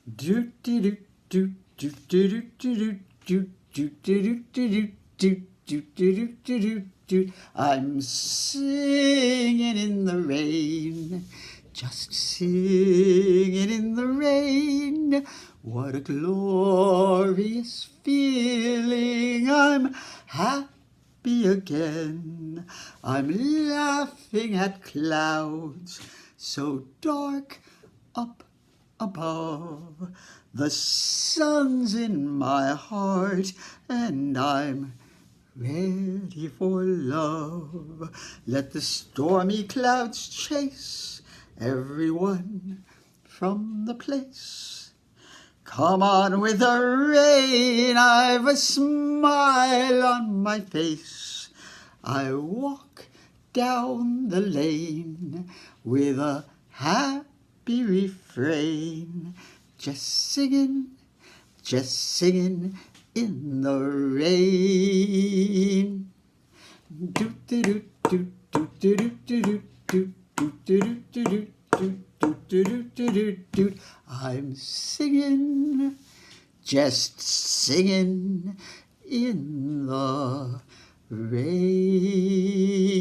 Do do do do do do do do do do do do do do do do do do. I'm singing in the rain, just singing in the rain. What a glorious feeling! I'm happy again. I'm laughing at clouds so dark up above. The sun's in my heart and I'm ready for love. Let the stormy clouds chase everyone from the place. Come on with the rain, I've a smile on my face. I walk down the lane with a happy refrain, just singing in the rain. Do do do do do do do do do do do do do do. I'm singing, just singing in the rain.